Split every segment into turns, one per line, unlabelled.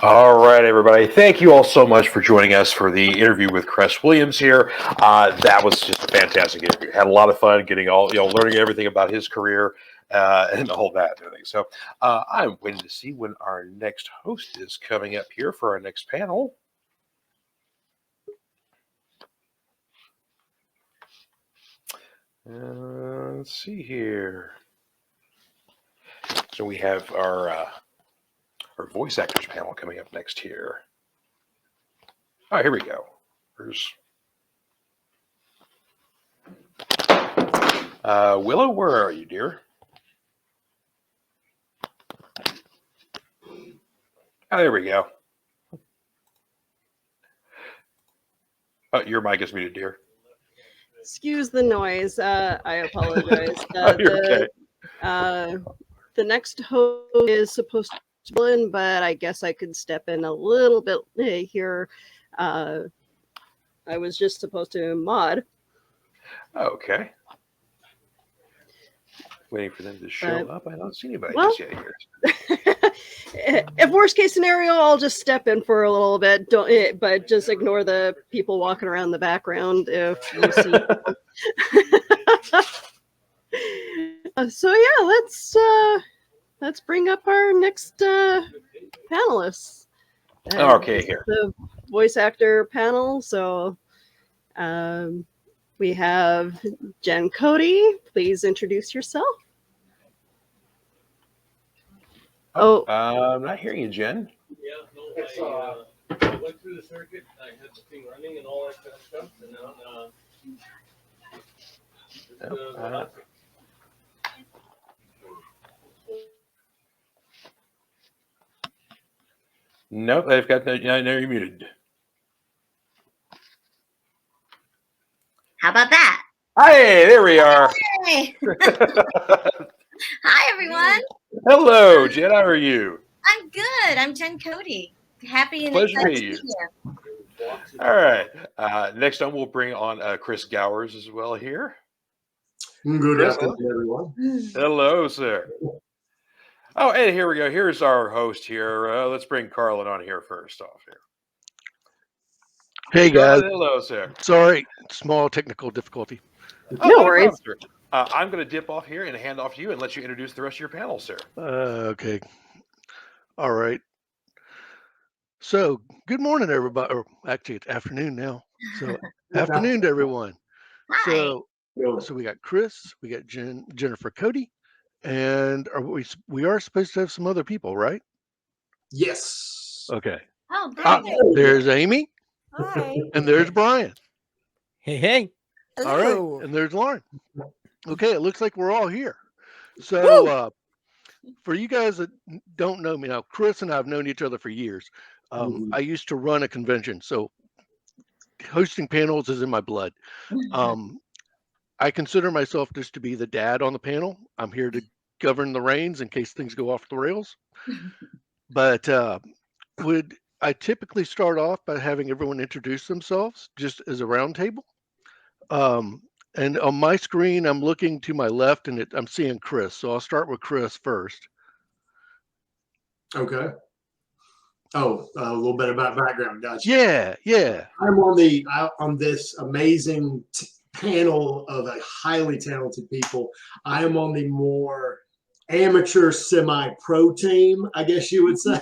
All right, everybody. Thank you all so much for joining us for the interview with Cress Williams here. That was just a fantastic interview. Had a lot of fun getting learning everything about his career and all that and everything. So I'm waiting to see when our next host is coming up here for our next panel. Let's see here. So we have our voice actors panel coming up next here. Oh, here we go. Willow, where are you, dear? Oh, there we go. Oh, your mic is muted, dear.
Excuse the noise. I apologize.
Okay.
The next host is supposed to be in, but I guess I could step in a little bit here. I was just supposed to mod.
Okay. Waiting for them to show up. I don't see anybody just yet here.
If worst case scenario, I'll just step in for a little bit. But just ignore the people walking around the background if you see. So yeah, let's bring up our next panelists.
Okay, here.
The voice actor panel. So we have Jen Cody. Please introduce yourself.
Oh, I'm not hearing you, Jen.
Yeah, no, I went through the circuit. I had the thing running and all that kind of stuff, and now.
Nope, I've got no. I know you're muted.
How about that?
Hey, there we are.
Hey. Hi, everyone.
Hello, Jen. How are you?
I'm good. I'm Jen Cody. Happy and
Pleasure to
excited
meet
to be here.
All right. Next on, we'll bring on Chris Gowers as well here.
Good afternoon, everyone.
Hello, sir. Oh, and here we go. Here's our host here. Let's bring Carlin on here first off here.
Hey, guys.
Hello, sir.
Sorry, small technical difficulty.
No worries.
Problem, I'm going to dip off here and hand off to you and let you introduce the rest of your panel, sir.
Okay. All right. So, good morning, everybody. Or actually, it's afternoon now. So, afternoon to everyone.
Hi.
So we got Chris, we got Jennifer Cody, and we are supposed to have some other people, right?
Yes.
Okay.
Oh, great.
There's Amy.
Hi.
And there's Brian.
Hey.
All right. And there's Lauren. Okay, it looks like we're all here. So for you guys that don't know me now, Chris and I have known each other for years. I used to run a convention, so hosting panels is in my blood. I consider myself just to be the dad on the panel. I'm here to govern the reins in case things go off the rails. But I typically start off by having everyone introduce themselves just as a round table. And on my screen, I'm looking to my left and I'm seeing Chris. So I'll start with Chris first.
Okay. Oh, a little bit about background. Gotcha.
Yeah.
I'm on this amazing panel of a highly talented people. I am on the more amateur semi-pro team, I guess you would say.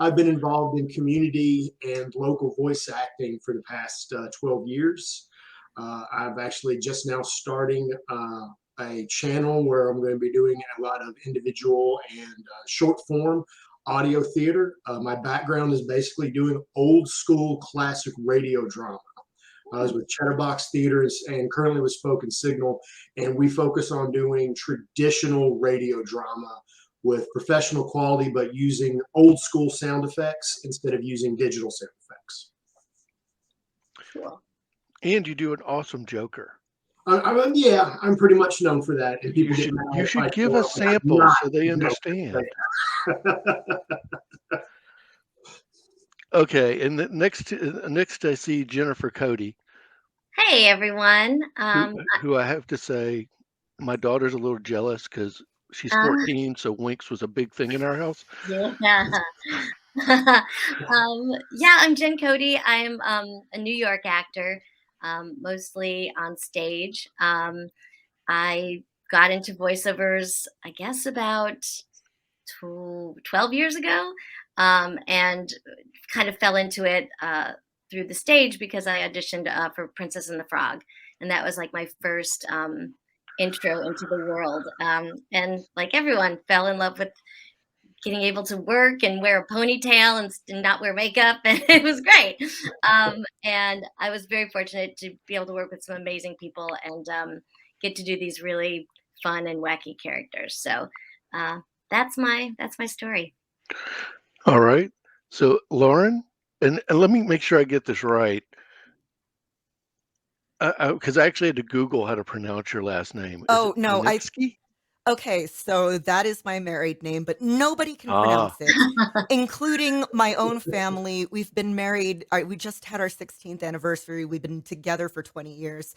I've been involved in community and local voice acting for the past 12 years. I've actually just now starting a channel where I'm going to be doing a lot of individual and short form audio theater. My background is basically doing old school classic radio drama. I was with Chatterbox Theaters and currently with Spoken Signal, and we focus on doing traditional radio drama with professional quality, but using old school sound effects instead of using digital sound effects.
Cool.
And you do an awesome Joker.
I'm pretty much known for that. And people
you should give us samples so they understand. Okay, and next I see Jennifer Cody.
Hey, everyone.
Who I have to say, my daughter's a little jealous because she's 14, so Winx was a big thing in our house.
Yeah. Yeah, I'm Jen Cody. I'm a New York actor, mostly on stage. I got into voiceovers, I guess, about 12 years ago, and kind of fell into it through the stage because I auditioned for Princess and the Frog, and that was like my first intro into the world. And like everyone, fell in love with getting able to work and wear a ponytail and not wear makeup, and it was great. And I was very fortunate to be able to work with some amazing people and get to do these really fun and wacky characters. So uh, that's my story.
All right. So Lauren, and let me make sure I get this right. Because I actually had to Google how to pronounce your last name. Is it
Oh, no,
Brunitsky?
okay, so that is my married name, but nobody can
Ah,
pronounce it, including my own family. We've been married, we just had our 16th anniversary. We've been together for 20 years,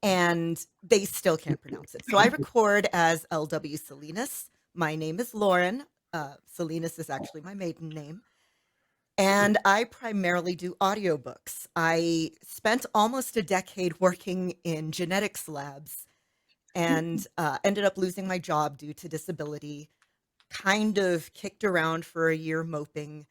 and they still can't pronounce it. So I record as LW Salinas. My name is Lauren. Salinas is actually my maiden name. And I primarily do audiobooks. I spent almost a decade working in genetics labs and ended up losing my job due to disability. Kind of kicked around for a year moping.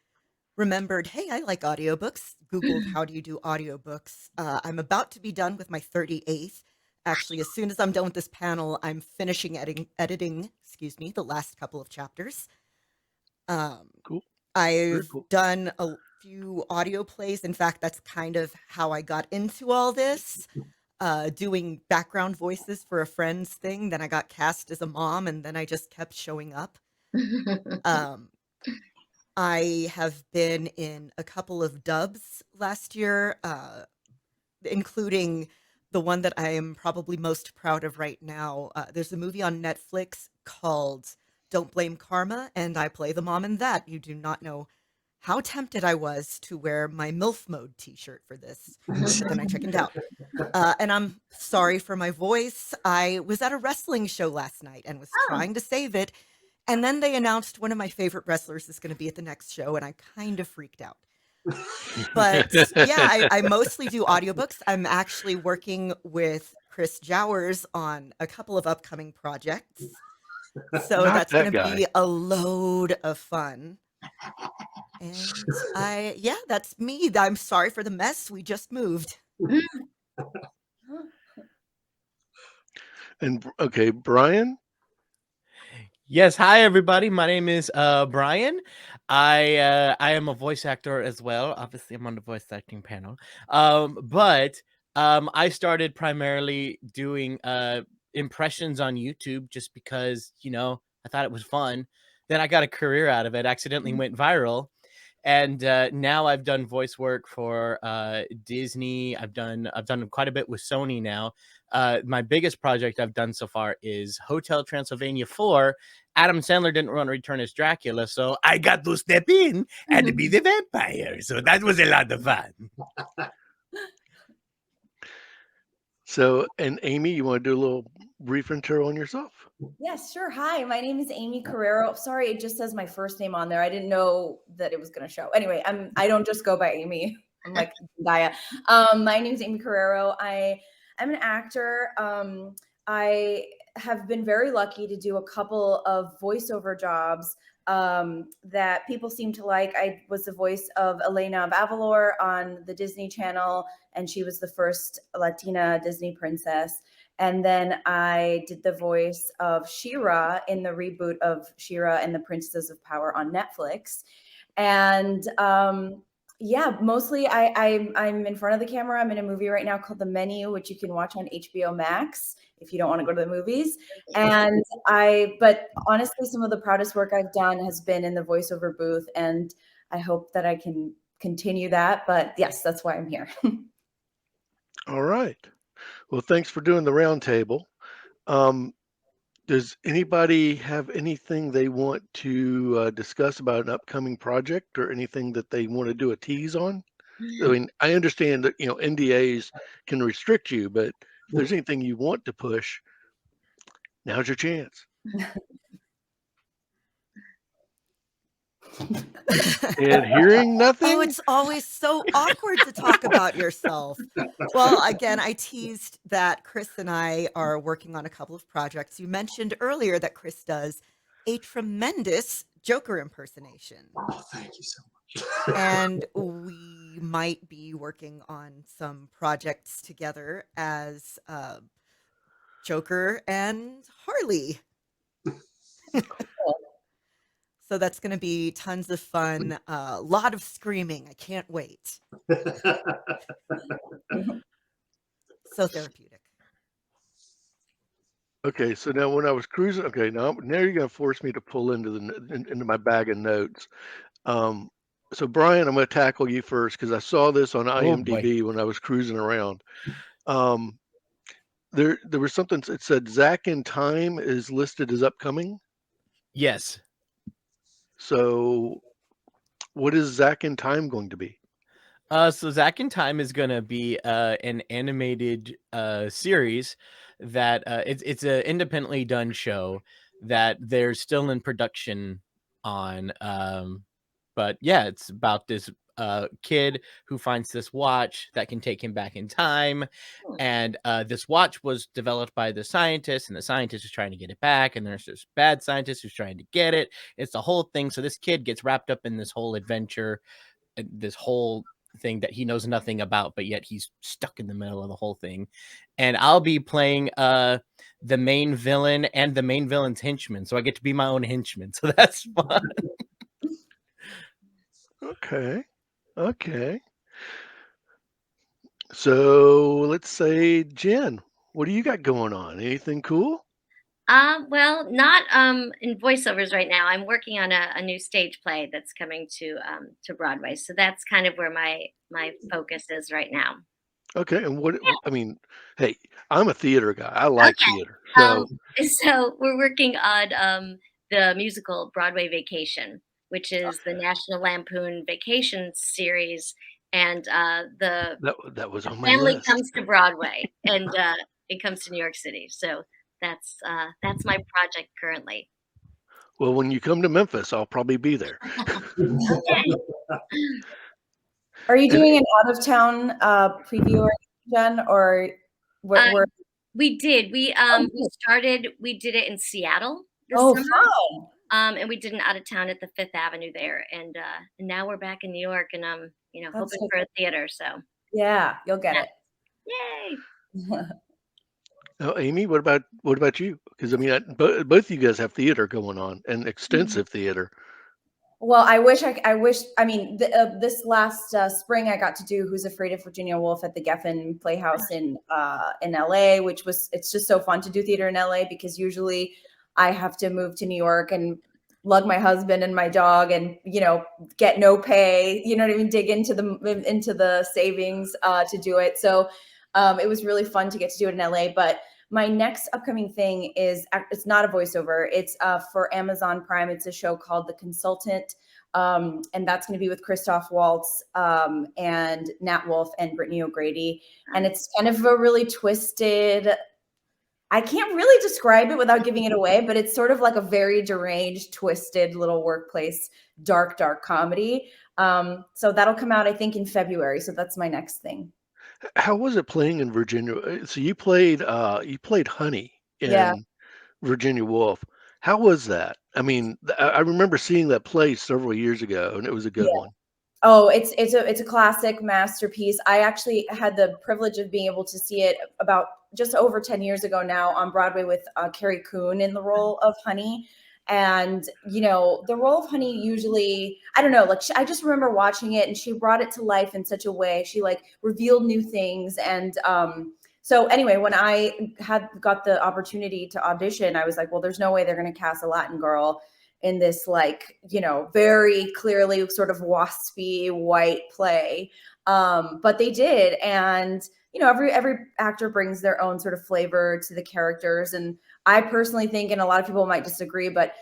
Remembered, hey, I like audiobooks. Googled, how do you do audiobooks? I'm about to be done with my 38th. Actually, as soon as I'm done with this panel, I'm finishing editing, excuse me, the last couple of chapters.
cool.
I've
cool.
done a few audio plays. In fact, that's kind of how I got into all this, doing background voices for a friend's thing. Then I got cast as a mom, and then I just kept showing up. Um, I have been in a couple of dubs last year, including the one that I am probably most proud of right now. There's a movie on Netflix called Don't Blame Karma, and I play the mom in that. You do not know how tempted I was to wear my MILF mode t-shirt for this, but then I chickened out. And I'm sorry for my voice. I was at a wrestling show last night and was trying to save it. And then they announced one of my favorite wrestlers is going to be at the next show, and I kind of freaked out. But yeah, I mostly do audiobooks. I'm actually working with Chris Jowers on a couple of upcoming projects. So
Not
that's
that
going to
guy.
be a load of fun. And yeah, that's me. I'm sorry for the mess. We just moved.
And okay, Brian.
Yes, hi everybody. My name is Brian. I am a voice actor as well. Obviously, I'm on the voice acting panel. But I started primarily doing impressions on YouTube just because, I thought it was fun. Then I got a career out of it, accidentally went viral. And now I've done voice work for Disney. I've done quite a bit with Sony now. My biggest project I've done so far is Hotel Transylvania 4. Adam Sandler didn't want to return as Dracula, so I got to step in and be the vampire. So that was a lot of fun.
So, and Amy, you want to do a little brief intro on yourself?
Yes, sure. Hi, my name is Amy Carrero. Sorry, it just says my first name on there. I didn't know that it was going to show. Anyway, I don't just go by Amy. I'm like Gaia. My name is Amy Carrero. I'm an actor. I have been very lucky to do a couple of voiceover jobs that people seem to like. I was the voice of Elena of Avalor on the Disney Channel, and she was the first Latina Disney princess. And then I did the voice of She-Ra in the reboot of She-Ra and the Princesses of Power on Netflix. And yeah, mostly I'm in front of the camera. I'm in a movie right now called The Menu, which you can watch on HBO Max if you don't want to go to the movies. But honestly, some of the proudest work I've done has been in the voiceover booth, and I hope that I can continue that. But yes, that's why I'm here.
All right. Well, thanks for doing the roundtable. Does anybody have anything they want to discuss about an upcoming project or anything that they want to do a tease on? I mean, I understand that, NDAs can restrict you, but if there's anything you want to push, now's your chance. And hearing
Oh,
nothing?
it's always so awkward to talk about yourself. Well, again, I teased that Chris and I are working on a couple of projects. You mentioned earlier that Chris does a tremendous Joker impersonation.
Oh, thank you so much.
And we might be working on some projects together as Joker and Harley. So that's going to be tons of fun. A lot of screaming. I can't wait. So therapeutic.
Okay, so now when I was cruising, okay, now you're gonna force me to pull into my bag of notes. So Brian, I'm gonna tackle you first because I saw this on
Oh, boy.
IMDb when I was cruising around. There was something it said Zack in Time is listed as upcoming.
Yes.
So what is Zack in Time going to be?
So Zack in Time is gonna be an animated series that it's an independently done show that they're still in production on. But yeah, it's about this kid who finds this watch that can take him back in time, and this watch was developed by the scientist, and the scientist is trying to get it back, and there's this bad scientist who's trying to get it. It's the whole thing. So this kid gets wrapped up in this whole adventure, this whole thing that he knows nothing about, but yet he's stuck in the middle of the whole thing. And I'll be playing the main villain and the main villain's henchman, so I get to be my own henchman, so that's fun.
Okay. So let's say Jen, what do you got going on? Anything cool?
Well, not in voiceovers right now. I'm working on a new stage play that's coming to Broadway. So that's kind of where my focus is right now.
Okay, and I mean, hey, I'm a theater guy. I like
Okay.
theater. So
So we're working on the musical Broadway Vacation, which is the National Lampoon Vacation series, and the
that was on my
family
list.
comes to Broadway, and it comes to New York City. So that's my project currently.
Well, when you come to Memphis, I'll probably be there.
Okay.
Are you doing an out of town preview, Jen, or where?
We did. We did it in Seattle this summer.
Fun.
And we did an out of town at the Fifth Avenue there, and now we're back in New York, and I'm hoping for a theater. So
yeah, you'll get it.
Yay!
Now, Amy, what about you? Because I mean, both of you guys have theater going on, and extensive theater.
Well, I wish. I mean, this last spring, I got to do "Who's Afraid of Virginia Woolf" at the Geffen Playhouse in LA, it's just so fun to do theater in LA because usually I have to move to New York and lug my husband and my dog and get no pay, dig into the savings to do it. So it was really fun to get to do it in LA. But my next upcoming thing it's not a voiceover. It's for Amazon Prime. It's a show called The Consultant. And that's going to be with Christoph Waltz and Nat Wolff and Brittany O'Grady. And it's kind of a really twisted, I can't really describe it without giving it away, but it's sort of like a very deranged, twisted little workplace, dark comedy. So that'll come out, I think, in February. So that's my next thing.
How was it playing in Virginia? So you played Honey in Virginia Woolf. How was that? I mean, I remember seeing that play several years ago, and it was a good one.
Oh, it's a classic masterpiece. I actually had the privilege of being able to see it about just over 10 years ago now on Broadway with Carrie Coon in the role of Honey. And, the role of Honey usually, I don't know, like I just remember watching it and she brought it to life in such a way. She revealed new things. And so anyway, when I got the opportunity to audition, I was like, well, there's no way they're going to cast a Latin girl in this very clearly sort of waspy white play. But they did. And, every actor brings their own sort of flavor to the characters. And I personally think, and a lot of people might disagree, but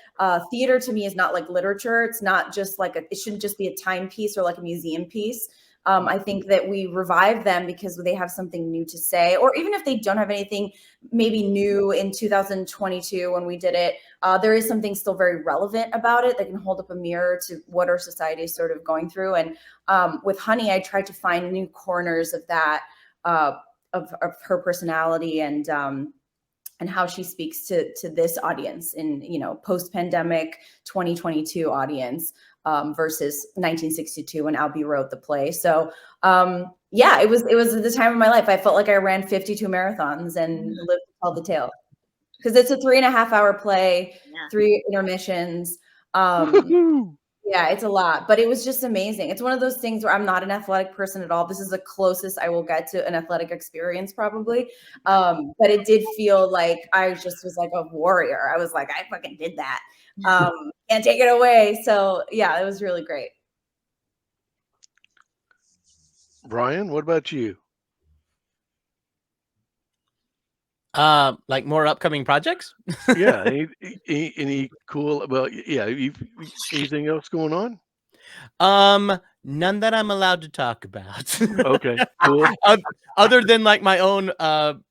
theater to me is not like literature. It's not just it shouldn't just be a timepiece or like a museum piece. I think that we revive them because they have something new to say, or even if they don't have anything maybe new in 2022 when we did it, there is something still very relevant about it that can hold up a mirror to what our society is sort of going through. And with Honey, I tried to find new corners of that, of her personality and how she speaks to this audience in, you know, post-pandemic 2022 audience versus 1962 when Albee wrote the play. So yeah, it was the time of my life. I felt like I ran 52 marathons and lived to tell the tale, because it's a 3.5-hour play, 3 intermissions. Yeah, it's a lot, but it was just amazing. It's one of those things where I'm not an athletic person at all. This is the closest I will get to an athletic experience probably. But it did feel like I just was like a warrior. I was like, I fucking did that. Can't take it away. So yeah, it was really great.
Brian, what about you?
Like more upcoming projects?
Yeah, any cool? Well, yeah. Anything else going on?
None that I'm allowed to talk about.
Okay, cool.
Other than like my own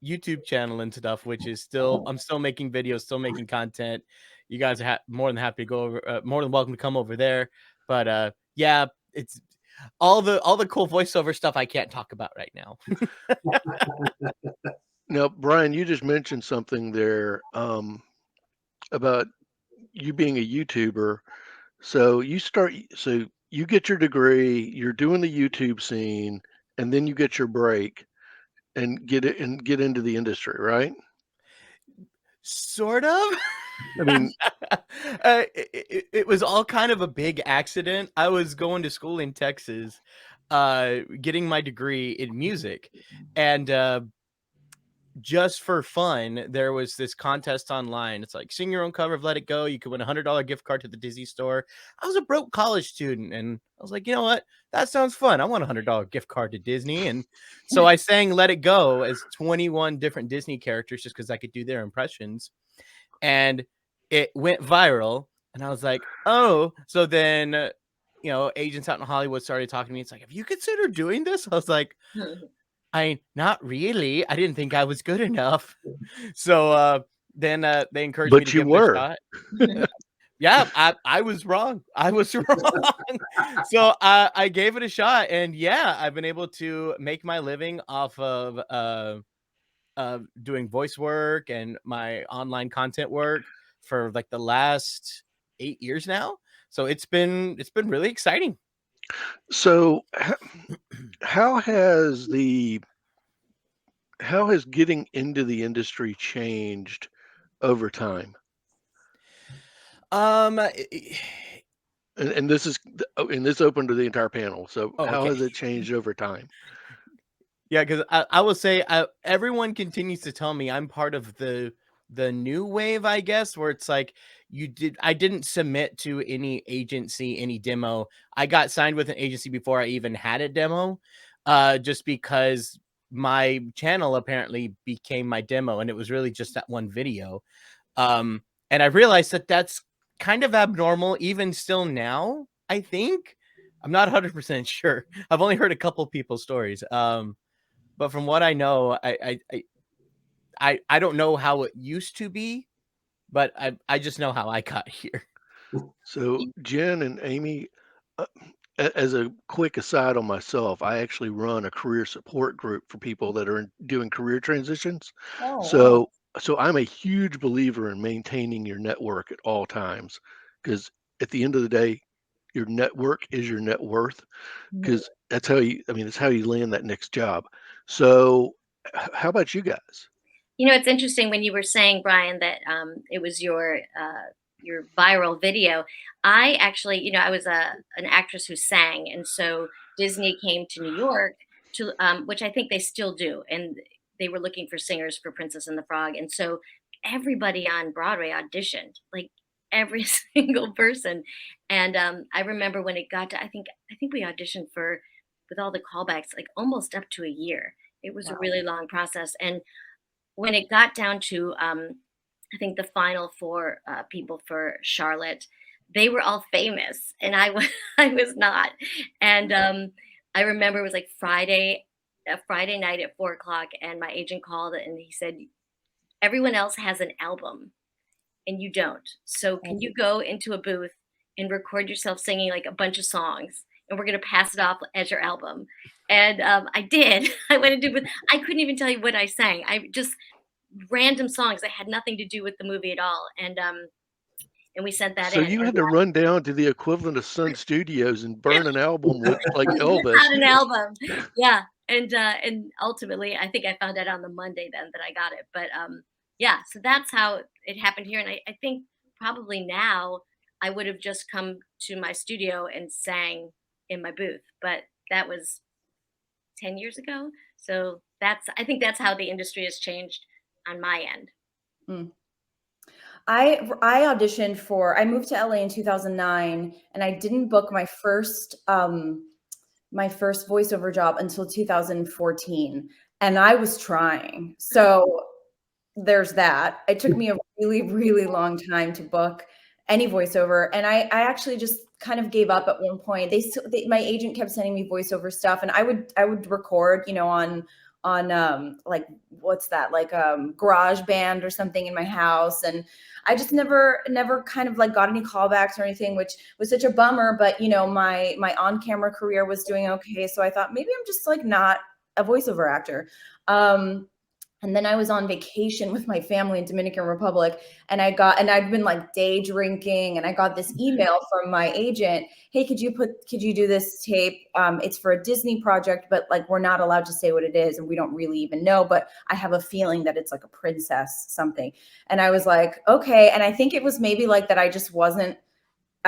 YouTube channel and stuff, which is still, I'm still making videos, still making content. You guys are more than happy to go over, more than welcome to come over there. But yeah, it's all the cool voiceover stuff I can't talk about right now.
Now, Brian, you just mentioned something there about you being a YouTuber. So you get your degree, you're doing the YouTube scene, and then you get your break and get into the industry, right?
Sort of.
I mean,
it was all kind of a big accident. I was going to school in Texas, getting my degree in music, and just for fun, there was this contest online. It's like, sing your own cover of Let It Go. You could win a $100 gift card to the Disney store. I was a broke college student, and I was like, you know what? That sounds fun. I want a $100 gift card to Disney. And so I sang Let It Go as 21 different Disney characters just because I could do their impressions. And it went viral. And I was like, oh. So then, you know, agents out in Hollywood started talking to me. It's like, have you considered doing this? I was like, not really. I didn't think I was good enough. So then they encouraged me to give it a shot. Yeah, I was wrong. I was wrong. So I gave it a shot, and yeah, I've been able to make my living off of doing voice work and my online content work for like the last 8 years now. So it's been really exciting.
So how has getting into the industry changed over time?
And
this open to the entire panel. So how has it changed over time?
Yeah, because I will say everyone continues to tell me I'm part of the new wave, I guess, where it's like I didn't submit to any agency, any demo. I got signed with an agency before I even had a demo, just because my channel apparently became my demo, and it was really just that one video. And I realized that that's kind of abnormal, even still now. I think I'm not 100% sure. I've only heard a couple people's stories. But from what I know, I don't know how it used to be, but I just know how I got here.
So Jen and Amy, as a quick aside on myself, I actually run a career support group for people that are doing career transitions. So I'm a huge believer in maintaining your network at all times, because at the end of the day, your network is your net worth, because it's how you land that next job. So how about you guys?
You know, it's interesting when you were saying, Brian, that it was your viral video. I actually, you know, I was an actress who sang, and so Disney came to New York to, which I think they still do, and they were looking for singers for Princess and the Frog, and so everybody on Broadway auditioned, like every single person. And I remember when it got to, I think we auditioned for, with all the callbacks, like almost up to a year. It was a really long process, and when it got down to I think the final 4 people for Charlotte, they were all famous, and I was I was not. And I remember it was like a Friday night at 4 o'clock, and my agent called and he said, everyone else has an album and you don't. So can you go into a booth and record yourself singing like a bunch of songs, and we're going to pass it off as your album? And I did. I went into it. I couldn't even tell you what I sang. I just random songs that had nothing to do with the movie at all. And we sent that
So
in.
you
And
had to run down to the equivalent of Sun Studios and burn an album with like Elvis.
Not an album. Yeah. And ultimately, I think I found out on the Monday then that I got it. But yeah, so that's how it happened here. And I think probably now I would have just come to my studio and sang in my booth. But that was 10 years ago. So I think that's how the industry has changed on my end.
Mm. I auditioned for, I moved to LA in 2009, and I didn't book my first voiceover job until 2014, and I was trying. So there's that. It took me a really, really long time to book any voiceover, and I actually just kind of gave up at one point. My agent kept sending me voiceover stuff, and I would record, on like, what's that, like GarageBand or something in my house, and I just never kind of like got any callbacks or anything, which was such a bummer. But my on-camera career was doing okay, so I thought maybe I'm just like not a voiceover actor. And then I was on vacation with my family in Dominican Republic, and I'd been like day drinking, and I got this email from my agent. Hey, could you do this tape? It's for a Disney project, but like, we're not allowed to say what it is, and we don't really even know, but I have a feeling that it's like a princess something. And I was like, okay. And I think it was maybe like that. I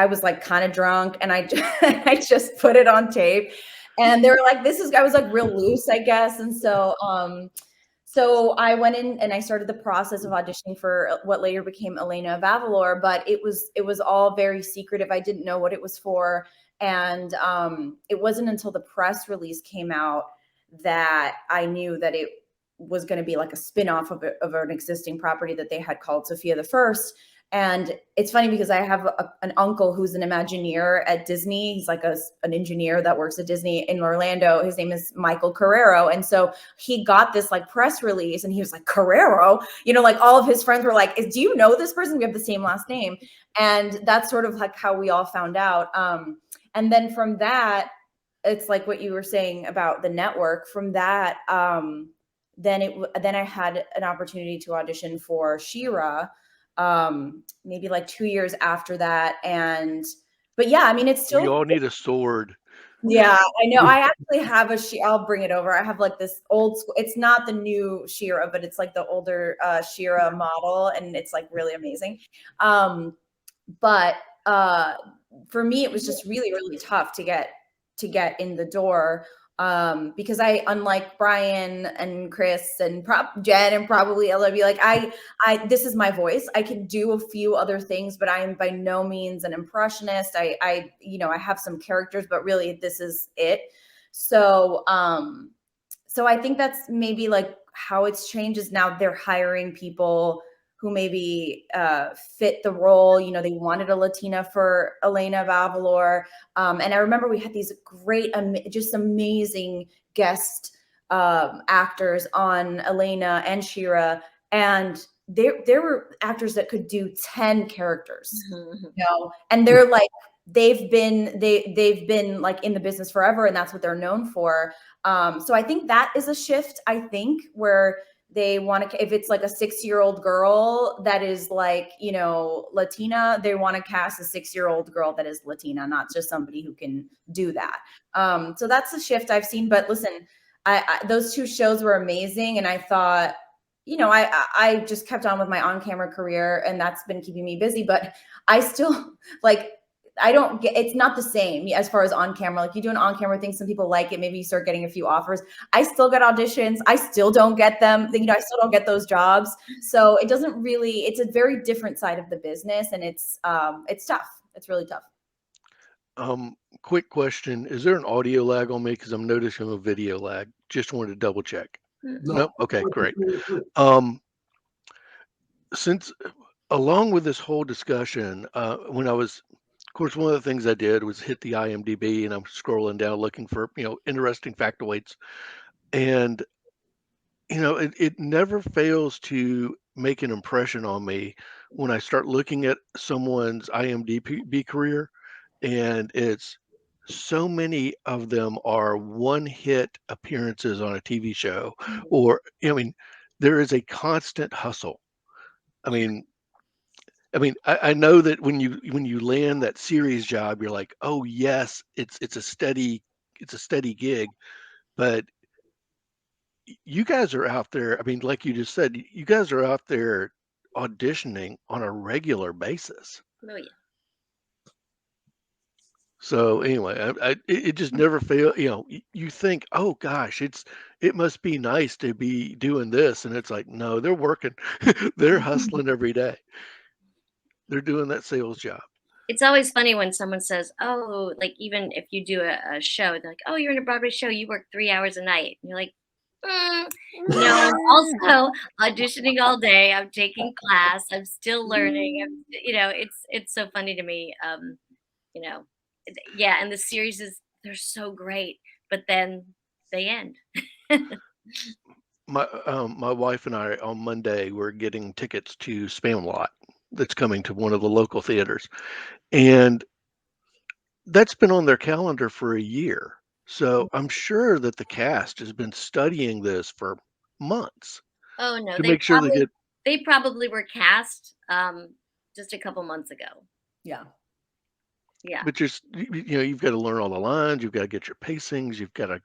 was like kind of drunk, and I just put it on tape, and they were like, I was like real loose, I guess. And so I went in and I started the process of auditioning for what later became Elena of Avalor, but it was all very secretive. I didn't know what it was for. And it wasn't until the press release came out that I knew that it was going to be like a spin-off of an existing property that they had called Sophia the First. And it's funny because I have an uncle who's an Imagineer at Disney. He's like an engineer that works at Disney in Orlando. His name is Michael Carrero. And so he got this like press release, and he was like, Carrero, like all of his friends were like, do you know this person? We have the same last name. And that's sort of like how we all found out. And then from that, it's like what you were saying about the network. From that, then I had an opportunity to audition for She-Ra, maybe like 2 years after that. But yeah, I mean, it's still,
We all need a sword.
yeah, I know. I actually have I'll bring it over. I have like this old school, it's not the new She-Ra, but it's like the older She-Ra model, and it's like really amazing. But for me, it was just really, really tough to get in the door. Because unlike Brian and Chris and Jen and probably Ella, be like, this is my voice. I can do a few other things, but I am by no means an impressionist. I have some characters, but really this is it. So I think that's maybe like how it's changed, is now they're hiring people who maybe fit the role. They wanted a Latina for Elena of Avalor. And I remember we had these great, just amazing guest actors on Elena and She-Ra. And there were actors that could do 10 characters, and they're like, they've been like in the business forever, and that's what they're known for. So I think that is a shift, I think, where they want to, if it's like a 6-year-old girl that is like, Latina, they want to cast a 6-year-old girl that is Latina, not just somebody who can do that. So that's a shift I've seen. But listen, those 2 shows were amazing. And I thought, I just kept on with my on-camera career, and that's been keeping me busy. But I still it's not the same as far as on camera. Like, you do an on camera thing, some people like it. Maybe you start getting a few offers. I still get auditions. I still don't get them. I still don't get those jobs. So it doesn't really, it's a very different side of the business, and it's tough. It's really tough.
Quick question. Is there an audio lag on me? Because I'm noticing a video lag. Just wanted to double check. No. Okay, great. Since along with this whole discussion, when I was course, one of the things I did was hit the IMDb, and I'm scrolling down looking for, interesting factoids. And, it never fails to make an impression on me when I start looking at someone's IMDb career, and it's so many of them are one-hit appearances on a TV show, or, there is a constant hustle. I mean, I know that when you land that series job, you're like, oh yes, it's a steady gig, but you guys are out there. I mean, like you just said, you guys are out there auditioning on a regular basis.
Oh yeah.
So anyway, it just never fail. You think, oh gosh, it must be nice to be doing this, and it's like, no, they're working, they're hustling every day. They're doing that sales job.
It's always funny when someone says, "Oh, like even if you do a show, they're like, oh, you're in a Broadway show, you work 3 hours a night." And you're like, no, I'm also auditioning all day. I'm taking class. I'm still learning. It's so funny to me. You know, yeah. And the series they're so great, but then they end.
My wife and I on Monday we're getting tickets to Spamalot that's coming to one of the local theaters, and that's been on their calendar for a year. So I'm sure that the cast has been studying this for months
Oh no,
to make sure
they probably were cast just a couple months ago.
Yeah.
Yeah.
but just you've got to learn all the lines, you've got to get your pacings, you've got to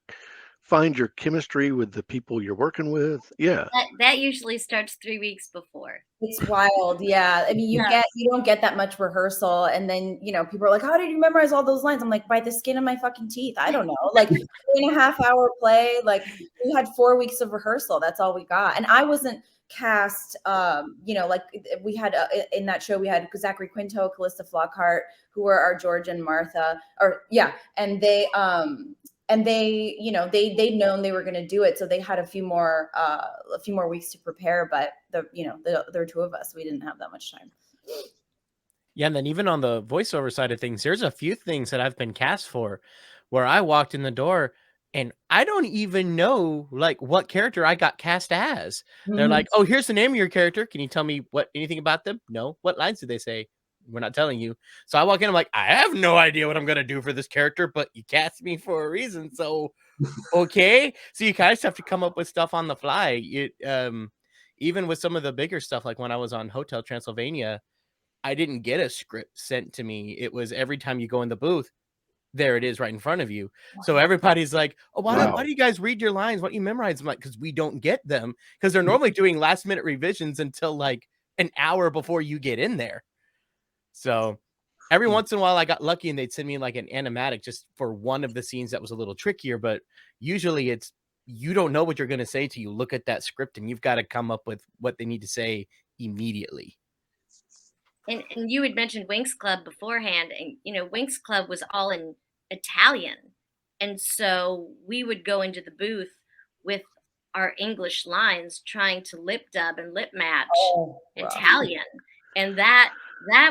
find your chemistry with the people you're working with. Yeah.
That usually starts 3 weeks before.
It's wild. Yeah. I mean, you don't get that much rehearsal. And then, people are like, how did you memorize all those lines? I'm like, by the skin of my fucking teeth. I don't know. Like 3.5-hour play. Like we had 4 weeks of rehearsal. That's all we got. And I wasn't cast, like we had in that show, we had Zachary Quinto, Callista Flockhart, who were our George and Martha, and they'd known they were going to do it, so they had a few more weeks to prepare. But there were two of us; we didn't have that much time.
Yeah, and then even on the voiceover side of things, there's a few things that I've been cast for, where I walked in the door and I don't even know like what character I got cast as. They're like, "Oh, here's the name of your character. Can you tell me anything about them?" No. What lines did they say? We're not telling you. So I walk in, I'm like, I have no idea what I'm gonna do for this character, but you cast me for a reason. So okay. So you kind of have to come up with stuff on the fly. Even with some of the bigger stuff, like when I was on Hotel Transylvania, I didn't get a script sent to me. It was every time you go in the booth, there it is right in front of you. So everybody's like, oh, why do you guys read your lines? Why don't you memorize them? Like, because we don't get them, because they're normally doing last minute revisions until like an hour before you get in there. So every once in a while I got lucky and they'd send me like an animatic just for one of the scenes that was a little trickier. But usually you don't know what you're going to say till you look at that script, and you've got to come up with what they need to say immediately.
And you had mentioned Winx Club beforehand, and Winx Club was all in Italian, and so we would go into the booth with our English lines, trying to lip dub and lip match Italian, and that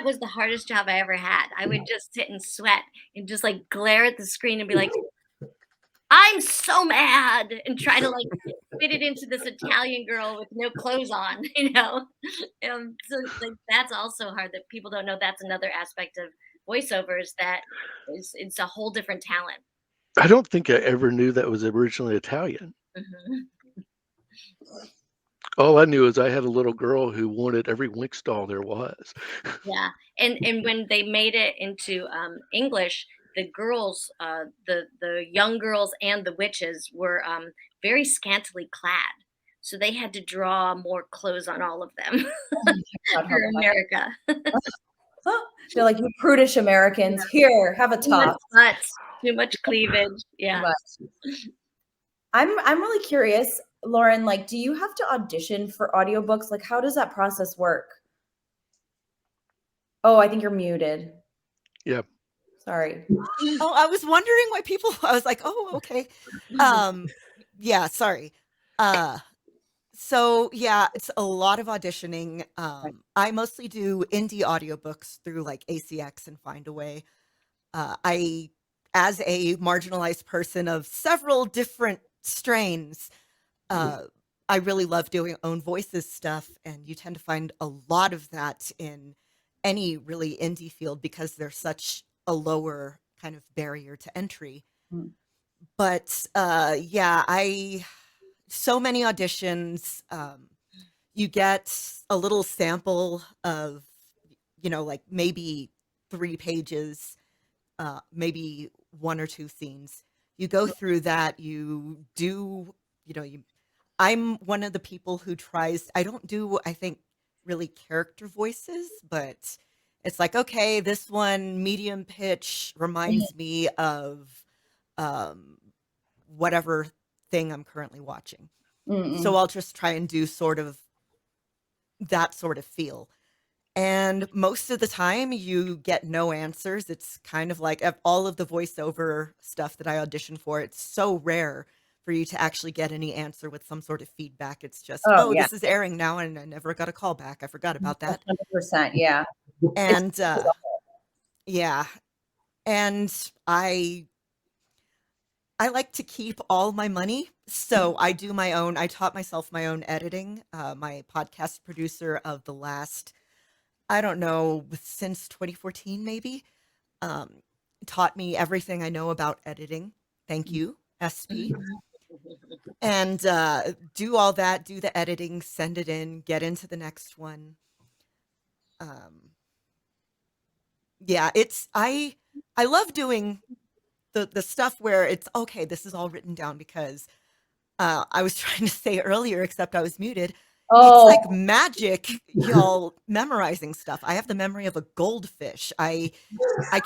was the hardest job I ever had. I would just sit and sweat and just like glare at the screen and be like, I'm so mad, and try to like fit it into this Italian girl with no clothes on, So like that's also hard that people don't know. That's another aspect of voiceovers that it's a whole different talent.
I don't think I ever knew that was originally Italian. All I knew is I had a little girl who wanted every Winx doll there was.
Yeah, and when they made it into English, the girls, the young girls and the witches were very scantily clad, so they had to draw more clothes on all of them for America.
They're like, you prudish Americans, here, have a top.
Too much cleavage. Yeah.
I'm really curious, Lauren, like, do you have to audition for audiobooks? Like, how does that process work? Oh, I think you're muted.
Yep.
Sorry.
Oh, I was wondering why I was like, oh, okay. Yeah, sorry. So yeah, it's a lot of auditioning. I mostly do indie audiobooks through like ACX and Findaway. I, as a marginalized person of several different strains, uh, I really love doing own voices stuff, and you tend to find a lot of that in any really indie field because there's such a lower kind of barrier to entry.
Mm.
But yeah, I so many auditions. You get a little sample of, like maybe 3 pages, maybe 1 or 2 scenes. You go through that. You do, you. I'm one of the people who tries. I don't do, I think, really character voices, but it's like, okay, this one medium pitch reminds me of um, whatever thing I'm currently watching. So I'll just try and do sort of that sort of feel. And most of the time, you get no answers. It's kind of like all of the voiceover stuff that I audition for, it's so rare for you to actually get any answer with some sort of feedback. It's just,
Oh
oh,
yeah,
this is airing now, and I never got a call back. I forgot about that.
100%. Yeah. It's
And yeah, and I like to keep all my money, so I do my own. I taught myself my own editing. My podcast producer of the last, I don't know, since 2014 maybe, um, taught me everything I know about editing. Thank you, SP. And do all that, do the editing, send it in, get into the next one. Yeah, I love doing the stuff where it's okay. This is all written down because I was trying to say earlier, except I was muted. It's like
Oh,
magic, y'all memorizing stuff. I have the memory of a goldfish. I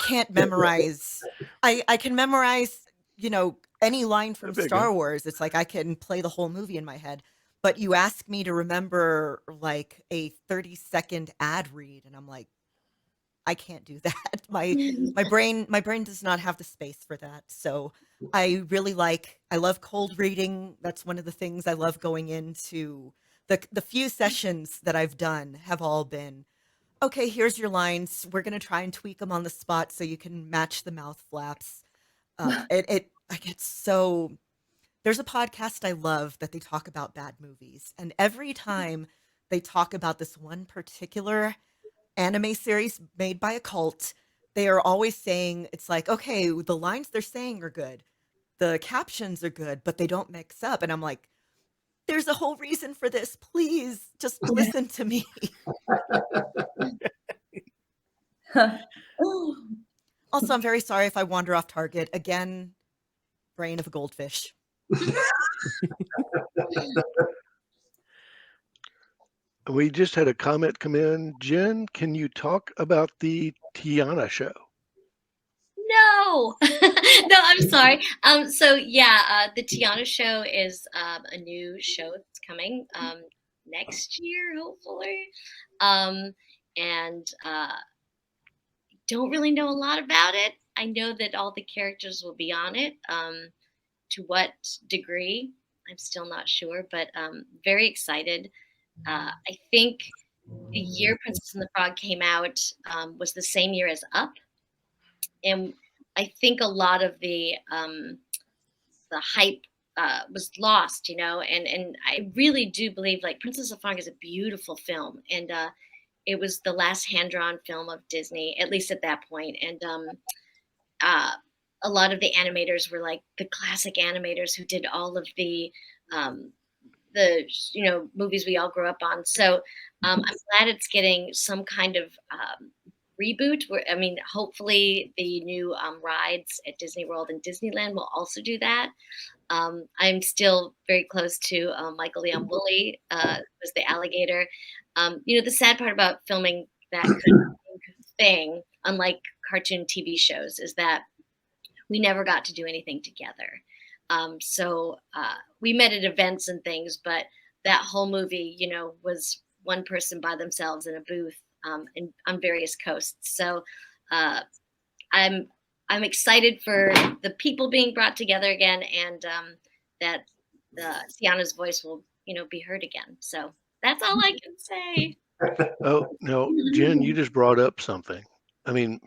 can't memorize. I can memorize, any line from
There you go.
Star Wars. It's like I can play the whole movie in my head. But you ask me to remember like a 30-second ad read, and I'm like, I can't do that. My brain does not have the space for that. So I love cold reading. That's one of the things I love going into. The few sessions that I've done have all been, okay, here's your lines. We're gonna try and tweak them on the spot so you can match the mouth flaps. I get so. There's a podcast I love that they talk about bad movies, and every time they talk about this one particular anime series made by a cult, they are always saying it's like, okay, the lines they're saying are good, the captions are good, but they don't mix up. And I'm like, there's a whole reason for this. Please just listen to me. Also, I'm very sorry if I wander off target. Again, brain of a goldfish.
We just had a comment come in. Jen, can you talk about the Tiana show?
No, no, I'm sorry. So yeah, the Tiana show is a new show that's coming next year, hopefully. And don't really know a lot about it. I know that all the characters will be on it. To what degree, I'm still not sure, but very excited. I think the year Princess and the Frog came out was the same year as Up, and I think a lot of the hype was lost, and I really do believe like Princess and the Frog is a beautiful film, and it was the last hand-drawn film of Disney, at least at that point, and a lot of the animators were like the classic animators who did all of the movies we all grew up on. So I'm glad it's getting some kind of reboot. Hopefully the new rides at Disney World and Disneyland will also do that. I'm still very close to Michael Leon Woolley, was the alligator. The sad part about filming that kind of thing, unlike cartoon TV shows, is that we never got to do anything together. So we met at events and things, but that whole movie, was one person by themselves in a booth on various coasts. So I'm excited for the people being brought together again, and that Tiana's voice will be heard again. So that's all I can say.
Oh, no, Jen, you just brought up something. I mean,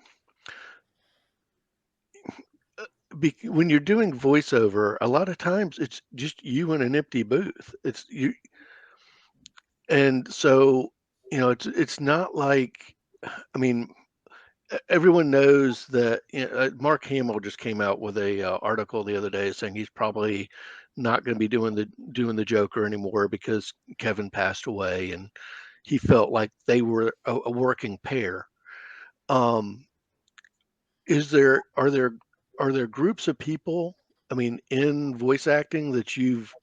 when you're doing voiceover, a lot of times it's just you in an empty booth. It's you, and so it's not like, I mean, everyone knows that Mark Hamill just came out with a article the other day saying he's probably not going to be doing the Joker anymore because Kevin passed away, and he felt like they were a working pair. Um, are there groups of people, I mean, in voice acting that you've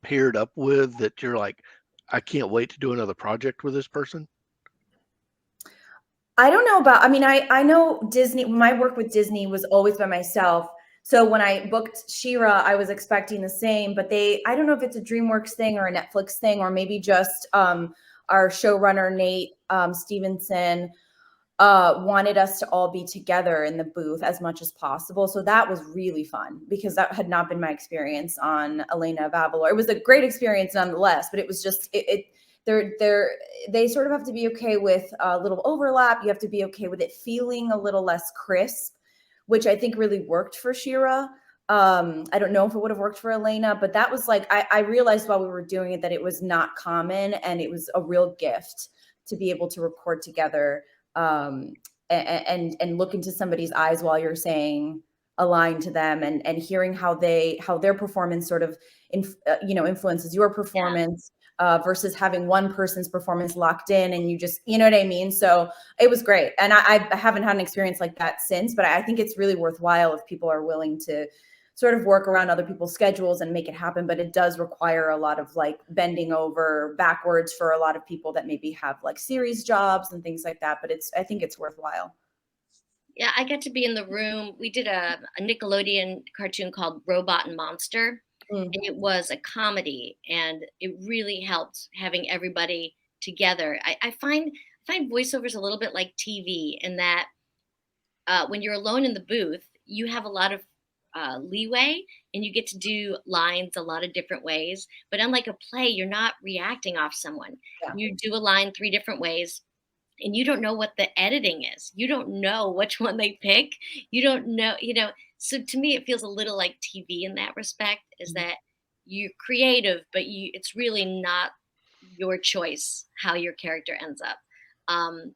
paired up with that you're like, I can't wait to do another project with this person?
I don't know about, I mean, I know Disney, my work with Disney was always by myself. So when I booked She-Ra, I was expecting the same, but I don't know if it's a DreamWorks thing or a Netflix thing, or maybe just our showrunner, Nate Stevenson, wanted us to all be together in the booth as much as possible. So that was really fun because that had not been my experience on Elena of Avalor. It was a great experience nonetheless, but it was just, they sort of have to be okay with a little overlap. You have to be okay with it feeling a little less crisp, which I think really worked for She-Ra. I don't know if it would have worked for Elena, but that was like, I realized while we were doing it that it was not common, and it was a real gift to be able to record together and look into somebody's eyes while you're saying a line to them, and hearing how their performance sort of influences your performance. Versus having one person's performance locked in and you just, you know what I mean? So it was great. And I haven't had an experience like that since, but I think it's really worthwhile if people are willing to sort of work around other people's schedules and make it happen. But it does require a lot of like bending over backwards for a lot of people that maybe have like series jobs and things like that. But I think it's worthwhile.
Yeah, I got to be in the room. We did a Nickelodeon cartoon called Robot and Monster. And it was a comedy, and it really helped having everybody together. I find voiceovers a little bit like TV in that when you're alone in the booth, you have a lot of leeway, and you get to do lines a lot of different ways. But unlike a play, you're not reacting off someone.
Yeah.
You do a line 3 different ways, and you don't know what the editing is. You don't know which one they pick. You don't know, So to me, it feels a little like TV in that respect, is that you're creative, but it's really not your choice how your character ends up.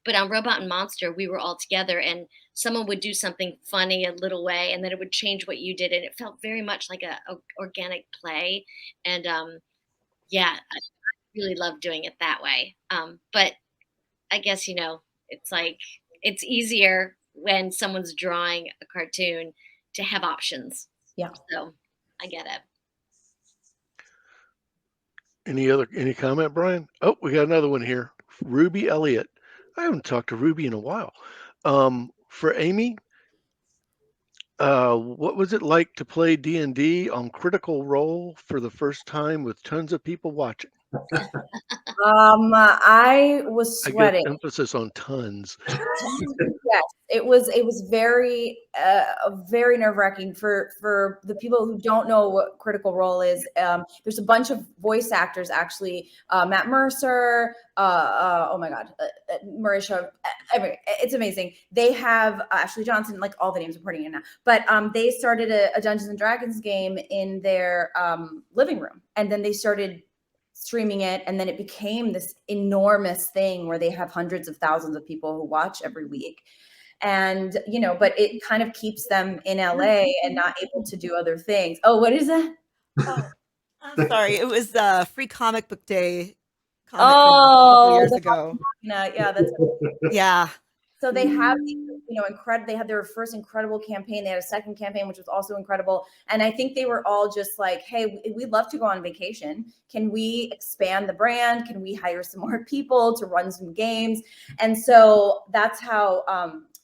But on Robot and Monster, we were all together, and someone would do something funny a little way, and then it would change what you did, and it felt very much like a organic play. And yeah, I really love doing it that way. But I guess, it's like, it's easier when someone's drawing a cartoon to have options.
Yeah.
So I get it.
Any comment, Brian? Oh, we got another one here. Ruby Elliott. I haven't talked to Ruby in a while. For Amy, what was it like to play D&D on Critical Role for the first time with tons of people watching?
I was
I
sweating.
guess emphasis on tons.
Yes, it was very very nerve-wracking for the people who don't know what Critical Role is. There's a bunch of voice actors actually. Matt Mercer. Oh my God, Marisha. It's amazing. They have Ashley Johnson. Like all the names I'm putting in now. But they started a Dungeons and Dragons game in their living room, and then they started streaming it, and then it became this enormous thing where they have hundreds of thousands of people who watch every week. And but it kind of keeps them in LA and not able to do other things. Oh, what is that?
Oh, I'm sorry. It was Free Comic Book Day comic a couple years ago.
Yeah, that's
Yeah.
So they have these, incredible. They had their first incredible campaign. They had a second campaign, which was also incredible. And I think they were all just like, "Hey, we'd love to go on vacation. Can we expand the brand? Can we hire some more people to run some games?" And so that's how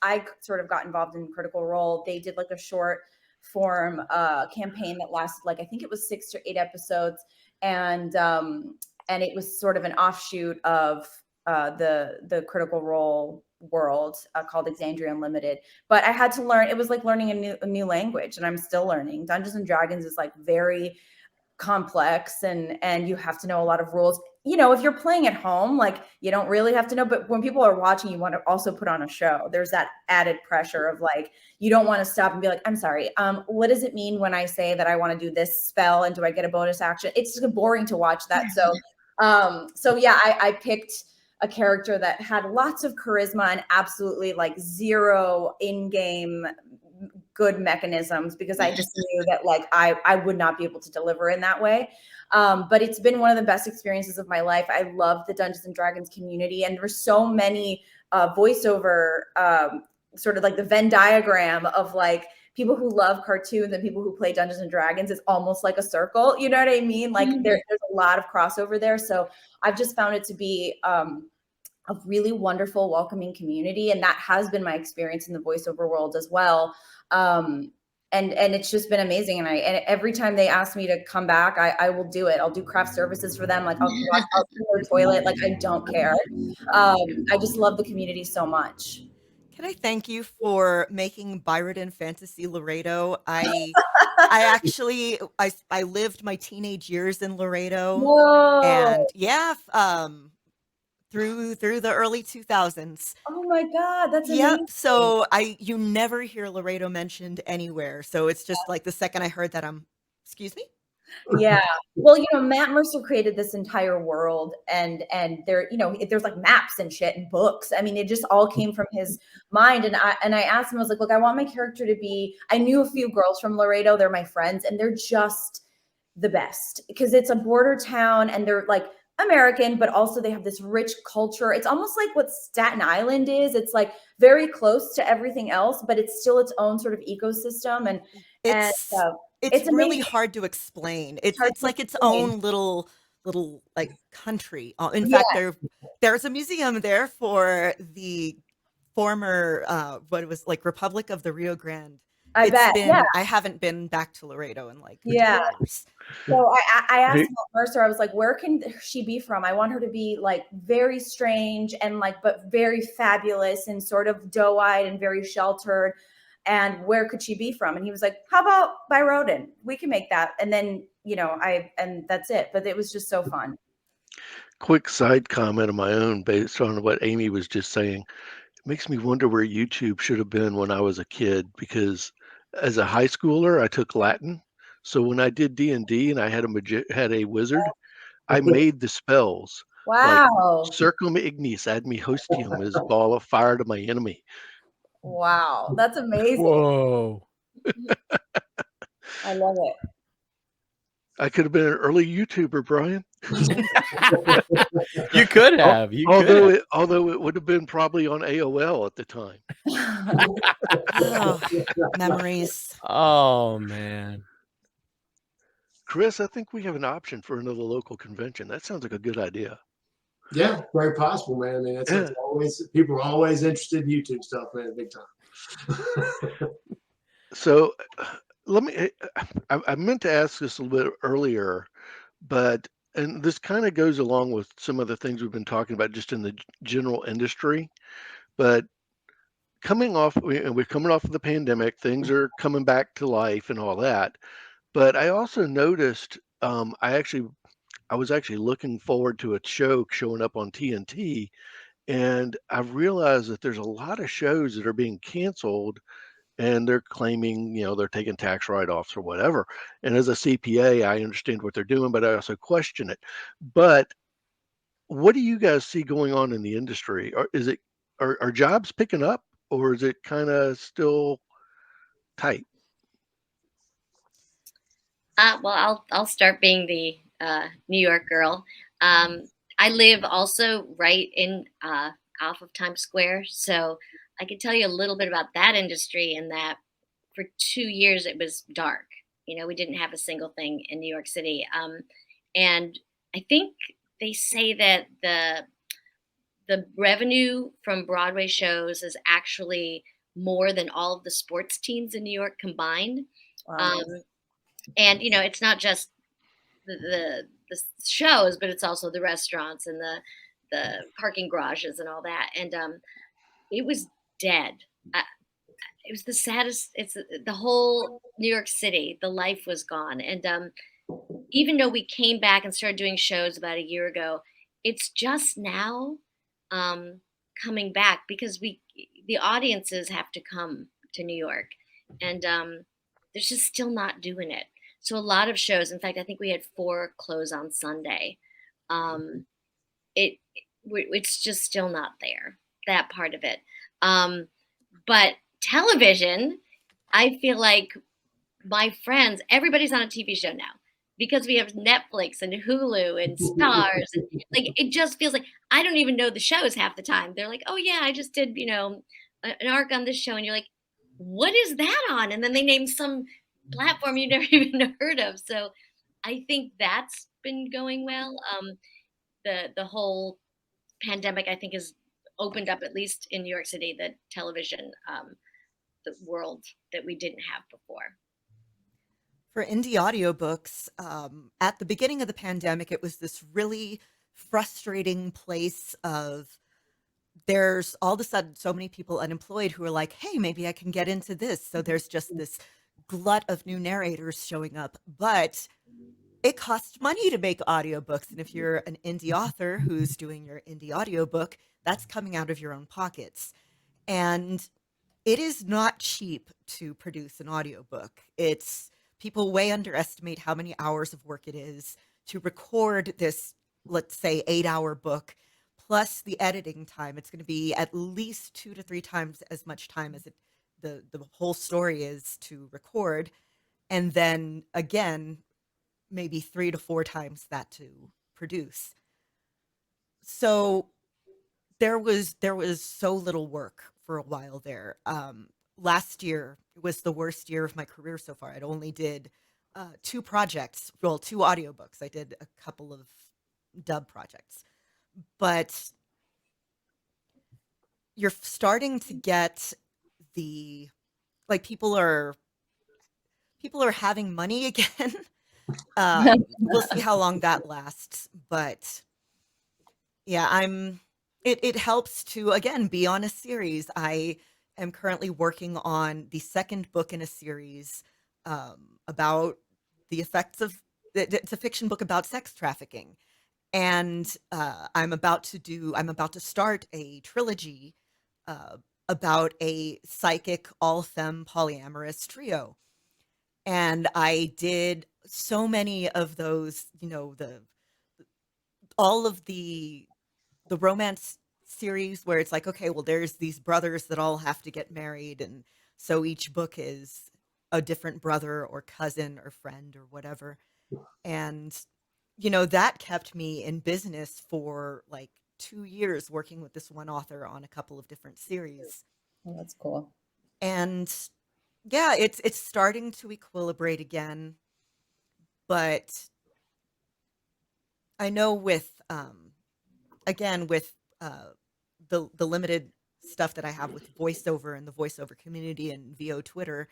I sort of got involved in Critical Role. They did like a short form campaign that lasted like, I think it was 6 or 8 episodes, and it was sort of an offshoot of the Critical Role world called Exandria Unlimited. But I had to learn. It was like learning a new language, and I'm still learning. Dungeons and Dragons is like very complex and you have to know a lot of rules. You know, if you're playing at home, like you don't really have to know, but when people are watching, you want to also put on a show. There's that added pressure of like, you don't want to stop and be like, I'm sorry, what does it mean when I say that I want to do this spell and do I get a bonus action? It's just boring to watch that. So yeah, I picked a character that had lots of charisma and absolutely like zero in-game good mechanisms, because I just knew that like I would not be able to deliver in that way. But it's been one of the best experiences of my life. I love the Dungeons and Dragons community, and there's so many voiceover, sort of like the Venn diagram of like people who love cartoons and people who play Dungeons and Dragons. It's almost like a circle. You know what I mean? Like there's a lot of crossover there. So I've just found it to be a really wonderful, welcoming community. And that has been my experience in the voiceover world as well. And it's just been amazing. And every time they ask me to come back, I will do it. I'll do craft services for them. Like I'll clean their toilet. Like I don't care. I just love the community so much.
Can I thank you for making Byron Fantasy Laredo? I actually lived my teenage years in Laredo.
Whoa.
And yeah, through the early 2000s.
Oh my God, that's amazing.
Yep. So you never hear Laredo mentioned anywhere. So it's just like the second I heard that, excuse me?
Yeah. Well, you know, Matt Mercer created this entire world, and there, you know, there's like maps and shit and books. I mean, it just all came from his mind. And I asked him, I was like, look, I want my character to be, I knew a few girls from Laredo, they're my friends, and they're just the best because it's a border town and they're like American, but also they have this rich culture. It's almost like what Staten Island is. It's like very close to everything else, but it's still its own sort of ecosystem. And
it's really hard to explain. It's like its own little like country. In fact, there's a museum there for the former what it was like Republic of the Rio Grande. I haven't been back to Laredo in like years.
So I asked Mercer, I was like, where can she be from? I want her to be like very strange and like, but very fabulous and sort of doe-eyed and very sheltered. And where could she be from? And he was like, how about Byrodin? We can make that. And then, you know, and that's it. But it was just so fun.
Quick side comment of my own based on what Amy was just saying. It makes me wonder where YouTube should have been when I was a kid, because as a high schooler, I took Latin. So when I did D&D and I had a wizard, I made the spells.
Wow.
Like, Circum ignis ad me hostium is ball of fire to my enemy.
Wow. That's amazing.
Whoa.
I love it.
I could have been an early YouTuber, Brian.
You could have.
Although it would have been probably on AOL at the time.
Oh, memories.
Oh man.
Chris, I think we have an option for another local convention. That sounds like a good idea.
Yeah, very possible, man. I mean, that's always, people are always interested in YouTube stuff, man, big time.
So I meant to ask this a little bit earlier, and this kind of goes along with some of the things we've been talking about just in the general industry, but we're coming off of the pandemic, things are coming back to life and all that. But I also noticed, I was actually looking forward to a show showing up on TNT, and I've realized that there's a lot of shows that are being canceled, and they're claiming, they're taking tax write-offs or whatever. And as a CPA, I understand what they're doing, but I also question it. But what do you guys see going on in the industry? Are jobs picking up, or is it kind of still tight?
Well, I'll start being the New York girl. I live also right in off of Times Square, so I can tell you a little bit about that industry. In that, for 2 years it was dark. We didn't have a single thing in New York City, and I think they say that the revenue from Broadway shows is actually more than all of the sports teams in New York combined. Wow. And it's not just the shows, but it's also the restaurants and the parking garages and all that. And it was dead. It was the saddest. It's the whole New York City. The life was gone. And even though we came back and started doing shows about a year ago, it's just now coming back because the audiences have to come to New York, and they're just still not doing it. So a lot of shows, in fact, I think we had 4 close on Sunday. It's just still not there, that part of it. But television, I feel like my friends, everybody's on a TV show now because we have Netflix and Hulu and Stars. And, like, it just feels like I don't even know the shows half the time. They're like, oh yeah, I just did, an arc on this show. And you're like, what is that on? And then they name some platform you never even heard of. So I think that's been going well. The whole pandemic, I think, has opened up, at least in New York City, the television, the world that we didn't have before.
For indie audiobooks, at the beginning of the pandemic, it was this really frustrating place of there's all of a sudden so many people unemployed who are like, hey, maybe I can get into this. So there's just this glut of new narrators showing up. But it costs money to make audiobooks. And if you're an indie author who's doing your indie audiobook, that's coming out of your own pockets. And it is not cheap to produce an audiobook. People way underestimate how many hours of work it is to record this, let's say, 8-hour book, plus the editing time. It's going to be at least 2 to 3 times as much time as the whole story is to record. And then again, maybe 3 to 4 times that to produce. So there was so little work for a while there. Last year was the worst year of my career so far. I'd only did 2 projects, 2 audiobooks. I did a couple of dub projects. But you're starting to get people are having money again. We'll see how long that lasts, but yeah, it helps to, again, be on a series. I am currently working on the 2nd book in a series about the effects of, it's a fiction book about sex trafficking. And I'm about to start a trilogy about a psychic all-femme polyamorous trio. And I did so many of those, all of the romance series where it's like, okay, well, there's these brothers that all have to get married. And so each book is a different brother or cousin or friend or whatever. And, that kept me in business for like 2 years working with this one author on a couple of different series.
Oh, that's cool.
And yeah, it's starting to equilibrate again, but I know with the limited stuff that I have with voiceover and the voiceover community and VO Twitter,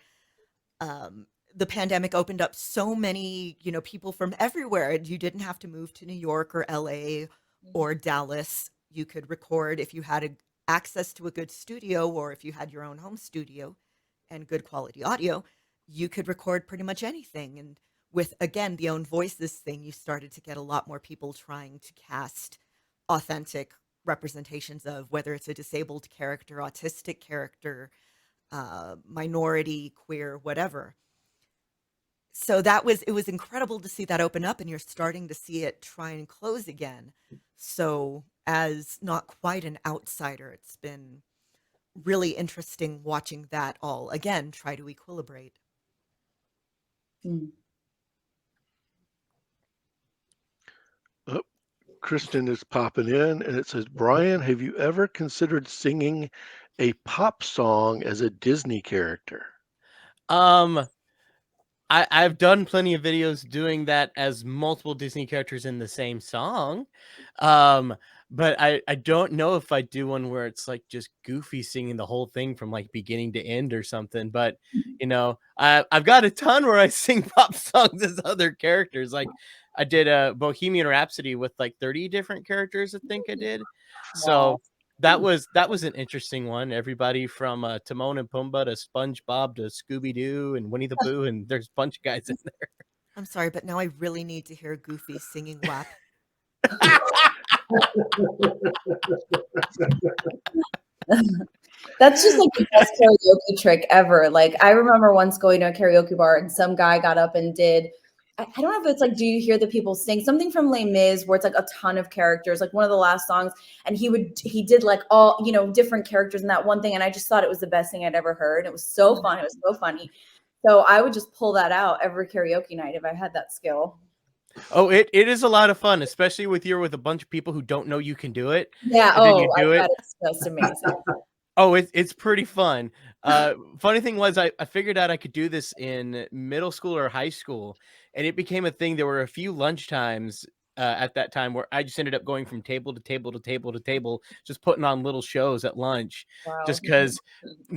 the pandemic opened up so many, people from everywhere. You didn't have to move to New York or LA or Dallas. You could record if you had access to a good studio, or if you had your own home studio and good quality audio, you could record pretty much anything. And with, again, the own voices thing, you started to get a lot more people trying to cast authentic representations of whether it's a disabled character, autistic character, minority, queer, whatever. So it was incredible to see that open up, and you're starting to see it try and close again. So as not quite an outsider, it's been really interesting watching that all again try to equilibrate.
Oh, Kristen is popping in, and it says, Brian, have you ever considered singing a pop song as a Disney character?
I've done plenty of videos doing that as multiple Disney characters in the same song. But I don't know if I do one where it's like just Goofy singing the whole thing from like beginning to end or something. But I've got a ton where I sing pop songs as other characters. Like I did a Bohemian Rhapsody with like 30 different characters, I think I did. So that was an interesting one. Everybody from Timon and Pumbaa to SpongeBob to Scooby-Doo and Winnie the Pooh, and there's a bunch of guys in there.
I'm sorry, but now I really need to hear Goofy singing WAP.
That's just like the best karaoke trick ever. Like I remember once going to a karaoke bar and some guy got up and did, I don't know if it's like, do you hear the people sing something from Les Mis where it's like a ton of characters, like one of the last songs, and he did like all, you know, different characters in that one thing. And I just thought it was the best thing I'd ever heard. It was so fun. It was so funny. So I would just pull that out every karaoke night if I had that skill.
Oh, it is a lot of fun, especially with a bunch of people who don't know you can do it.
Yeah.
And then you
I
do it.
bet it's just amazing.
Oh, it's pretty fun. Funny thing was, I figured out I could do this in middle school or high school, and it became a thing. There were a few lunch times at that time where I just ended up going from table to table to table to table, just putting on little shows at lunch,
Wow.
just because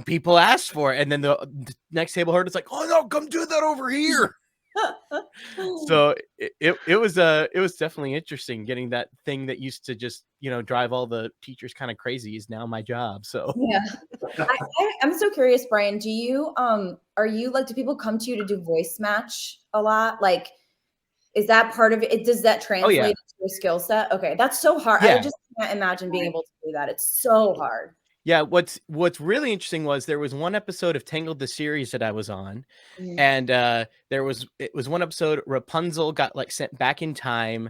people asked for it. And then the next table heard it's like, oh no, come do that over here. So it was definitely interesting getting that thing that used to just, you know, drive all the teachers kind of crazy is now my job. So
yeah, I'm so curious, Brian. Do you are you like, do people come to you to do voice match a lot? Like, is that part of it? Does that translate into your skill set? Okay, that's so hard.
Yeah.
I just can't imagine being able to do that. It's so hard.
Yeah, what's really interesting was there was one episode of Tangled the series that I was on, and it was one episode Rapunzel got like sent back in time,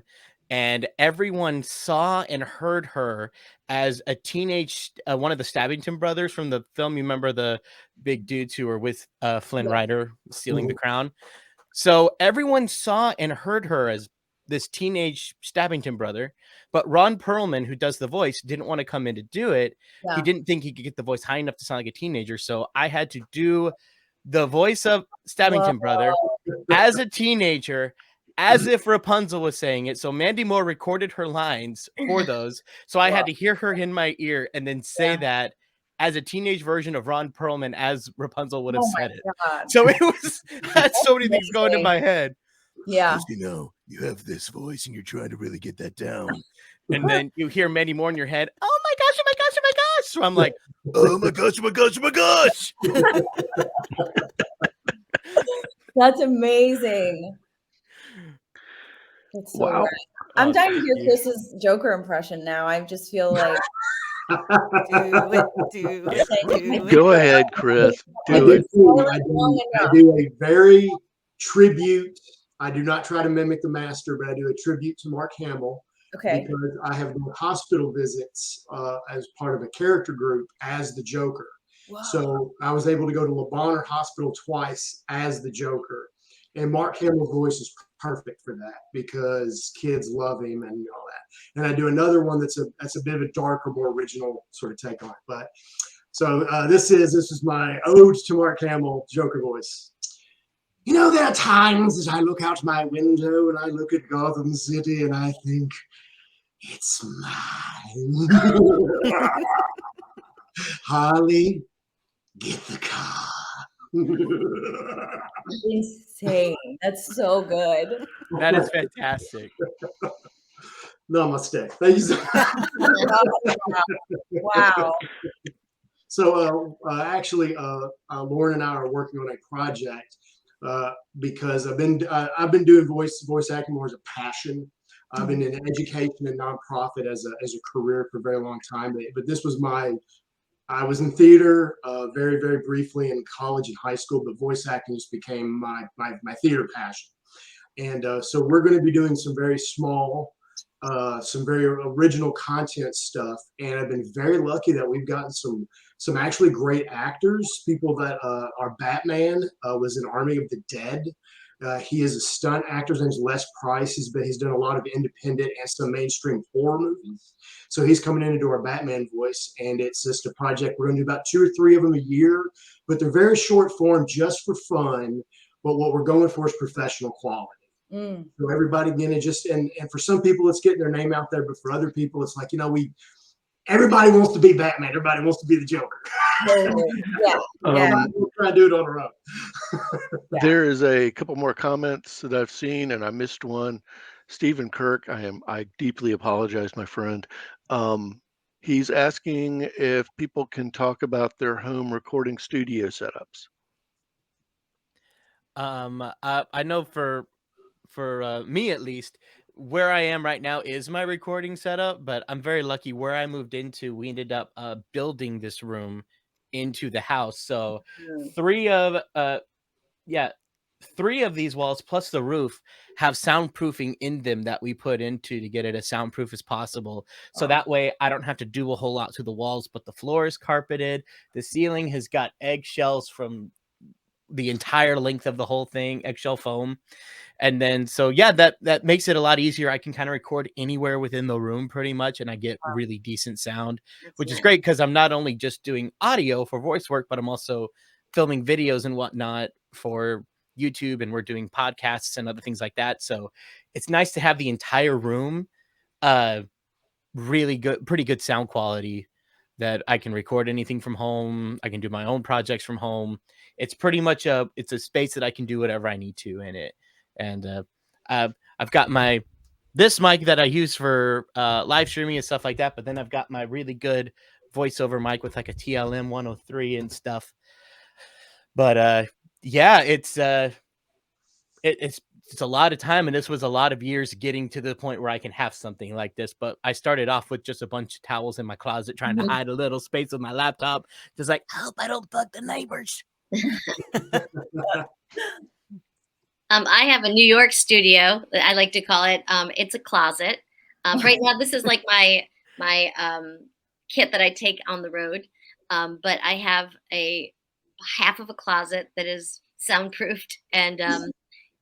and everyone saw and heard her as a teenage one of the Stabbington brothers from the film. You remember the big dudes who were with Flynn Rider stealing the crown? So everyone saw and heard her as this teenage Stabbington brother, but Ron Perlman, who does the voice, didn't want to come in to do it.
Yeah.
He didn't think he could get the voice high enough to sound like a teenager. So I had to do the voice of Stabbington brother as a teenager, as if Rapunzel was saying it. So Mandy Moore recorded her lines for those. So I had to hear her in my ear and then say that as a teenage version of Ron Perlman as Rapunzel would have said it.
God.
So it was, had so many things going in my head.
Yeah.
You know, you have this voice and you're trying to really get that down.
And then you hear Mandy Moore in your head, oh my gosh, oh my gosh, oh my gosh. So I'm like,
oh my gosh, oh my gosh, oh my gosh.
That's amazing. That's so rad. I'm dying to hear Chris's Joker impression now. I just feel like
do it.
Go ahead, Chris. Do it.
I do a very tribute. I do not try to mimic the master, but I do a tribute to Mark Hamill.
Okay.
Because I have done hospital visits as part of a character group as the Joker.
Wow.
So I was able to go to Le Bonheur Hospital twice as the Joker. And Mark Hamill's voice is perfect for that because kids love him and all that. And I do another one that's a bit of a darker, more original sort of take on it. But so this is my ode to Mark Hamill Joker voice. You know, there are times as I look out my window and I look at Gotham City and I think, it's mine. Harley, get the car.
Insane. That's so good.
that is fantastic.
Namaste. Thank you so much.
Wow.
So actually, Lauren and I are working on a project because I've been doing voice acting more as a passion. I've been in education and nonprofit as a career for a very long time. But this was I was in theater very, very briefly in college and high school, but voice acting just became my theater passion. And so we're going to be doing some very small, some very original content stuff. And I've been very lucky that we've gotten some actually great actors. People that our Batman was in Army of the Dead. He is a stunt actor. His name's Les Price. He's done a lot of independent and some mainstream horror movies. So he's coming in to do our Batman voice, and it's just a project. We're going to do about 2 or 3 of them a year, but they're very short form, just for fun. But what we're going for is professional quality. So everybody, again, and for some people, it's getting their name out there, but for other people, it's like, you know, everybody wants to be Batman. Everybody wants to be the Joker. We'll try to do it on our own.
There is a couple more comments that I've seen, and I missed one. Stephen Kirk, I deeply apologize, my friend. He's asking if people can talk about their home recording studio setups.
I know for for me at least, where I am right now is my recording setup, but I'm very lucky where I moved into. We ended up building this room into the house. So three of these walls plus the roof have soundproofing in them that we put into to get it as soundproof as possible. So that way I don't have to do a whole lot to the walls, but the floor is carpeted. The ceiling has got eggshells from the entire length of the whole thing, eggshell foam. And then, so yeah, that makes it a lot easier. I can kind of record anywhere within the room pretty much, and I get really decent sound, which is great because I'm not only just doing audio for voice work, but I'm also filming videos and whatnot for YouTube, and we're doing podcasts and other things like that. So it's nice to have the entire room really good, pretty good sound quality that I can record anything from home. I can do my own projects from home. It's pretty much it's a space that I can do whatever I need to in it. And I've got this mic that I use for live streaming and stuff like that. But then I've got my really good voiceover mic with like a TLM 103 and stuff. But yeah, it's a lot of time, and this was a lot of years getting to the point where I can have something like this. But I started off with just a bunch of towels in my closet, trying to hide a little space with my laptop, just like, I hope I don't bug the neighbors.
I have a New York studio, I like to call it. It's a closet. Right now, this is like my kit that I take on the road. But I have a half of a closet that is soundproofed and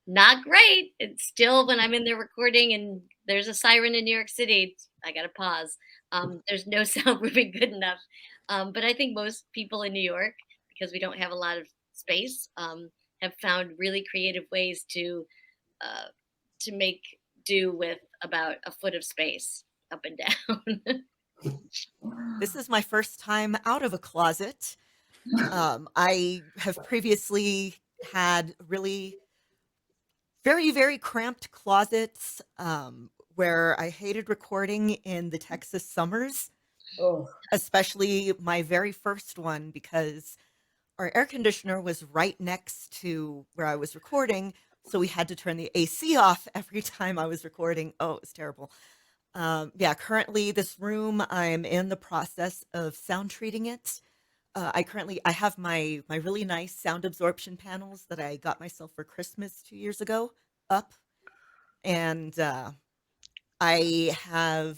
not great. It's still, when I'm in there recording and there's a siren in New York City, I got to pause. There's no soundproofing good enough. But I think most people in New York, because we don't have a lot of space, have found really creative ways to make do with about a foot of space up and down.
This is my first time out of a closet. I have previously had really very, very cramped closets where I hated recording in the Texas summers, especially my very first one, because our air conditioner was right next to where I was recording. So we had to turn the AC off every time I was recording. Oh, it was terrible. Yeah, currently this room, I'm in the process of sound treating it. I have my really nice sound absorption panels that I got myself for Christmas 2 years ago up. And I have,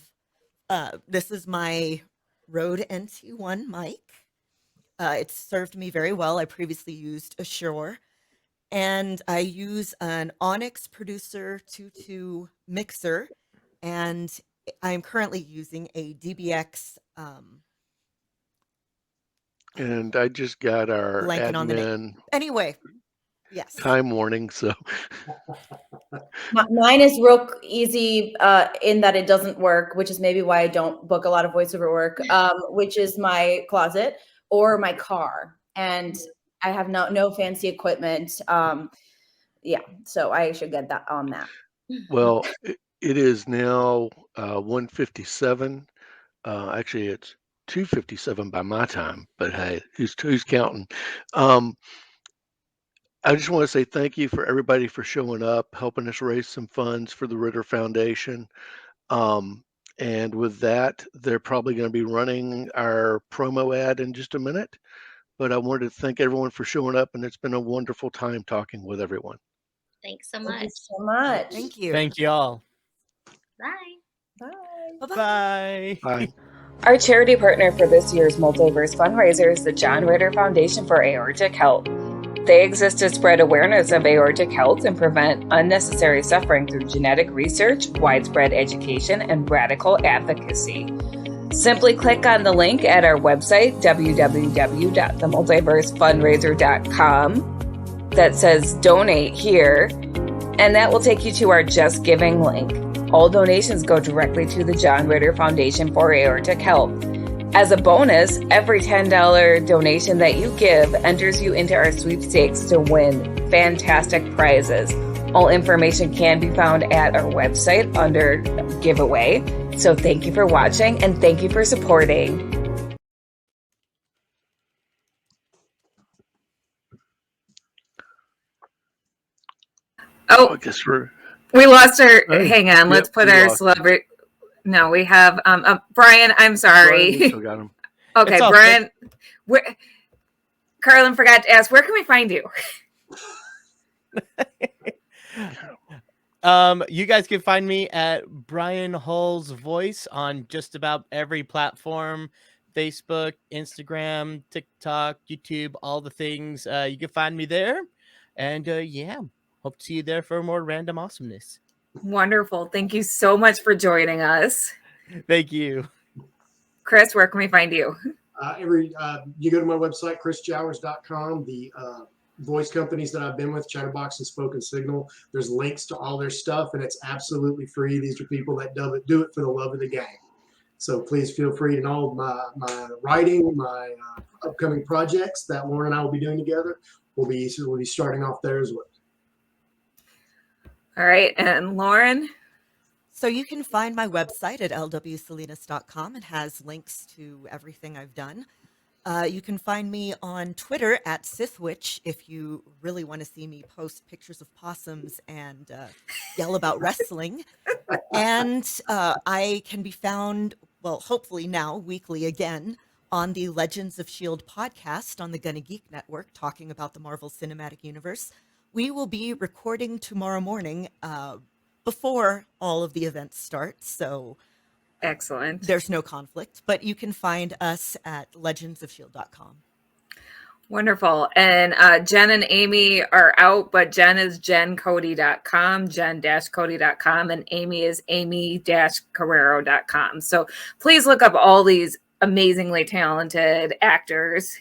this is my Rode NT1 mic. It's served me very well. I previously used a Shure. And I use an Onyx Producer 2.2 mixer. And I'm currently using a DBX.
And I just got our
Blanking on the name.
admin
Anyway, yes.
time warning, so
Mine is real easy in that it doesn't work, which is maybe why I don't book a lot of voiceover work, which is my closet or my car. And I have no fancy equipment. Yeah, so I should get that on that.
well, it is now 1:57. Actually, it's 2:57 by my time, but hey, who's counting? I just want to say thank you for everybody for showing up, helping us raise some funds for the Ritter Foundation. And with that, they're probably going to be running our promo ad in just a minute. But I wanted to thank everyone for showing up, and it's been a wonderful time talking with everyone.
Thanks so
Thank
much.
you so much.
Thank you.
Thank you all.
Bye.
Bye.
Bye.
Bye.
Our charity partner for this year's Multiverse FunRaiser is the John Ritter Foundation for Aortic Health. They exist to spread awareness of aortic health and prevent unnecessary suffering through genetic research, widespread education, and radical advocacy. Simply click on the link at our website, www.themultiversefundraiser.com, that says donate here, and that will take you to our Just Giving link. All donations go directly to the John Ritter Foundation for Aortic Health. As a bonus, every $10 donation that you give enters you into our sweepstakes to win fantastic prizes. All information can be found at our website under giveaway. So thank you for watching and thank you for supporting.
I guess we're
We lost our.
Hey,
Hang on. Let's
yep,
put
we
our
lost.
celebrity. No, we have Brian. I'm
Brian, we
sorry.
still got him.
Okay,
It's all
Brian. Carlin forgot to ask. Where can we find you?
You guys can find me at Brian Hull's Voice on just about every platform: Facebook, Instagram, TikTok, YouTube, all the things. You can find me there. And yeah, hope to see you there for more random awesomeness.
Wonderful. Thank you so much for joining us.
Thank you.
Chris, where can we find you?
You go to my website, chrisjowers.com. The voice companies that I've been with, Chatterbox and Spoken Signal, there's links to all their stuff, and it's absolutely free. These are people that do it for the love of the game. So please feel free to know my writing, my upcoming projects that Lauren and I will be doing together. We'll be starting off there as well.
All right. And Lauren?
So you can find my website at lwsalinas.com. It has links to everything I've done. You can find me on Twitter at Sithwitch if you really want to see me post pictures of possums and yell about wrestling. And I can be found, well, hopefully now, weekly again, on the Legends of S.H.I.E.L.D. podcast on the Gonna Geek Network, talking about the Marvel Cinematic Universe. We will be recording tomorrow morning before all of the events start, so
excellent.
There's no conflict, but you can find us at legendsofshield.com.
Wonderful. And Jen and Amy are out, but Jen is jencody.com, jen-cody.com, and Amy is amy-carrero.com. So please look up all these amazingly talented actors.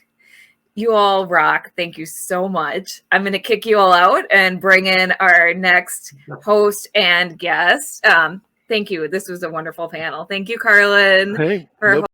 You all rock. Thank you so much. I'm going to kick you all out and bring in our next host and guest. Thank you. This was a wonderful panel. Thank you, Carlin.
Hey,
for
no